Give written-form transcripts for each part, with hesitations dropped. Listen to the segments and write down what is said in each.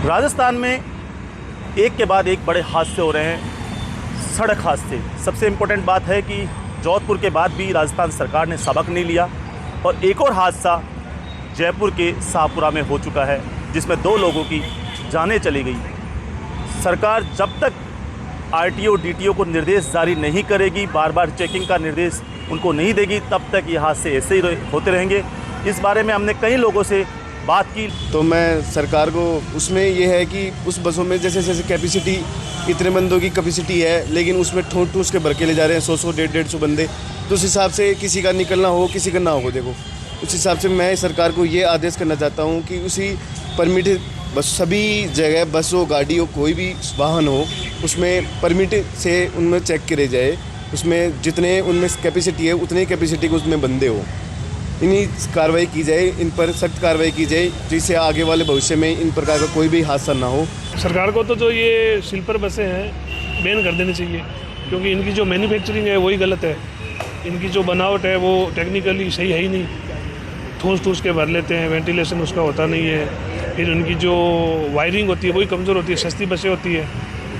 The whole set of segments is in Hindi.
राजस्थान में एक के बाद एक बड़े हादसे हो रहे हैं, सड़क हादसे। सबसे इम्पोर्टेंट बात है कि जोधपुर के बाद भी राजस्थान सरकार ने सबक नहीं लिया और एक और हादसा जयपुर के शाहपुरा में हो चुका है, जिसमें 2 लोगों की जानें चली गई। सरकार जब तक आरटीओ डीटीओ को निर्देश जारी नहीं करेगी, बार बार चेकिंग का निर्देश उनको नहीं देगी, तब तक ये हादसे ऐसे ही होते रहेंगे। इस बारे में हमने कई लोगों से बात की। तो मैं सरकार को उसमें ये है कि उस बसों में जैसे जैसे कैपेसिटी इतने बंदों की कैपेसिटी है, लेकिन उसमें ठूस ठूस के भर के ले जा रहे हैं 100-100, 150-150 बंदे। तो उस हिसाब से किसी का निकलना हो, किसी का ना हो। देखो, उस हिसाब से मैं सरकार को ये आदेश करना चाहता हूँ कि उसी परमिट बस सभी जगह बस हो, गाड़ी हो, कोई भी वाहन हो, उसमें परमिट से उनमें चेक करे जाए। उसमें जितने उनमें कैपेसिटी है उतनी कैपेसिटी के उसमें बंदे हो। इन्हीं कार्रवाई की जाए, इन पर सख्त कार्रवाई की जाए, जिससे आगे वाले भविष्य में इन प्रकार का कोई भी हादसा ना हो। सरकार को तो जो ये स्लीपर बसें हैं बैन कर देनी चाहिए, क्योंकि इनकी जो मैन्युफैक्चरिंग है वही गलत है। इनकी जो बनावट है वो टेक्निकली सही है ही नहीं, ठूस ठूस के भर लेते हैं, वेंटिलेशन उसका होता नहीं है। फिर उनकी जो वायरिंग होती है वही कमज़ोर होती है। सस्ती बसें होती है,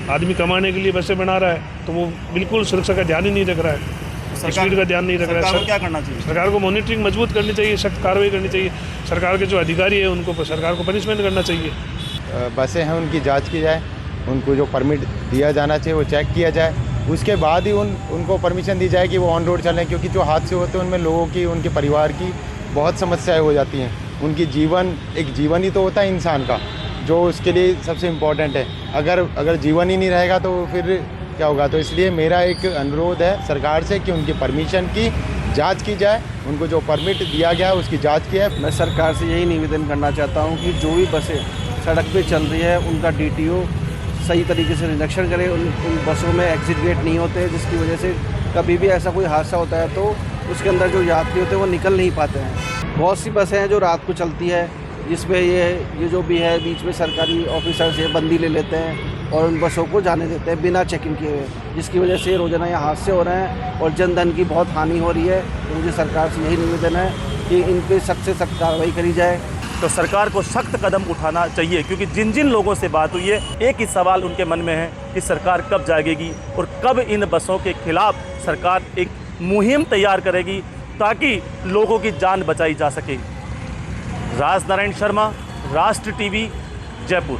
आदमी कमाने के लिए बसें बना रहा है, तो वो बिल्कुल सुरक्षा का ध्यान ही नहीं रख रहा है, स्पीड का ध्यान नहीं रख रहा है। सरकार को क्या करना चाहिए? सरकार को मॉनिटरिंग मजबूत करनी चाहिए, सख्त कार्रवाई करनी चाहिए। सरकार के जो अधिकारी है उनको सरकार को पनिशमेंट करना चाहिए। बसें हैं उनकी जांच की जाए, उनको जो परमिट दिया जाना चाहिए वो चेक किया जाए, उसके बाद ही उनको परमिशन दी जाए कि वो ऑन रोड चलें। क्योंकि जो हादसे होते हैं उनमें लोगों की, उनके परिवार की बहुत समस्याएं हो जाती हैं। उनकी एक जीवन ही तो होता है इंसान का, जो उसके लिए सबसे इम्पोर्टेंट है। अगर जीवन ही नहीं रहेगा तो फिर क्या होगा। तो इसलिए मेरा एक अनुरोध है सरकार से कि उनकी परमिशन की जांच की जाए, उनको जो परमिट दिया गया है उसकी जांच की है। मैं सरकार से यही निवेदन करना चाहता हूं कि जो भी बसें सड़क पे चल रही है उनका डीटीओ सही तरीके से निरीक्षण करे। उन बसों में एग्जिट गेट नहीं होते, जिसकी वजह से कभी भी ऐसा कोई हादसा होता है तो उसके अंदर जो यात्री होते हैं वो निकल नहीं पाते हैं। बहुत सी बसें हैं जो रात को चलती है, जिसमें ये जो भी है बीच में सरकारी ऑफिसर से बंदी ले लेते हैं और उन बसों को जाने देते हैं बिना चेकिंग किए हुए, जिसकी वजह से रोजाना ये हादसे हो रहे हैं और जनधन की बहुत हानि हो रही है। तो मुझे सरकार से यही निवेदन है कि इन पर सख्त से सख्त कार्रवाई करी जाए। तो सरकार को सख्त कदम उठाना चाहिए, क्योंकि जिन जिन लोगों से बात हुई है एक ही सवाल उनके मन में है कि सरकार कब जागेगी और कब इन बसों के खिलाफ सरकार एक मुहिम तैयार करेगी ताकि लोगों की जान बचाई जा सके। राज नारायण शर्मा, राष्ट्र टीवी, जयपुर।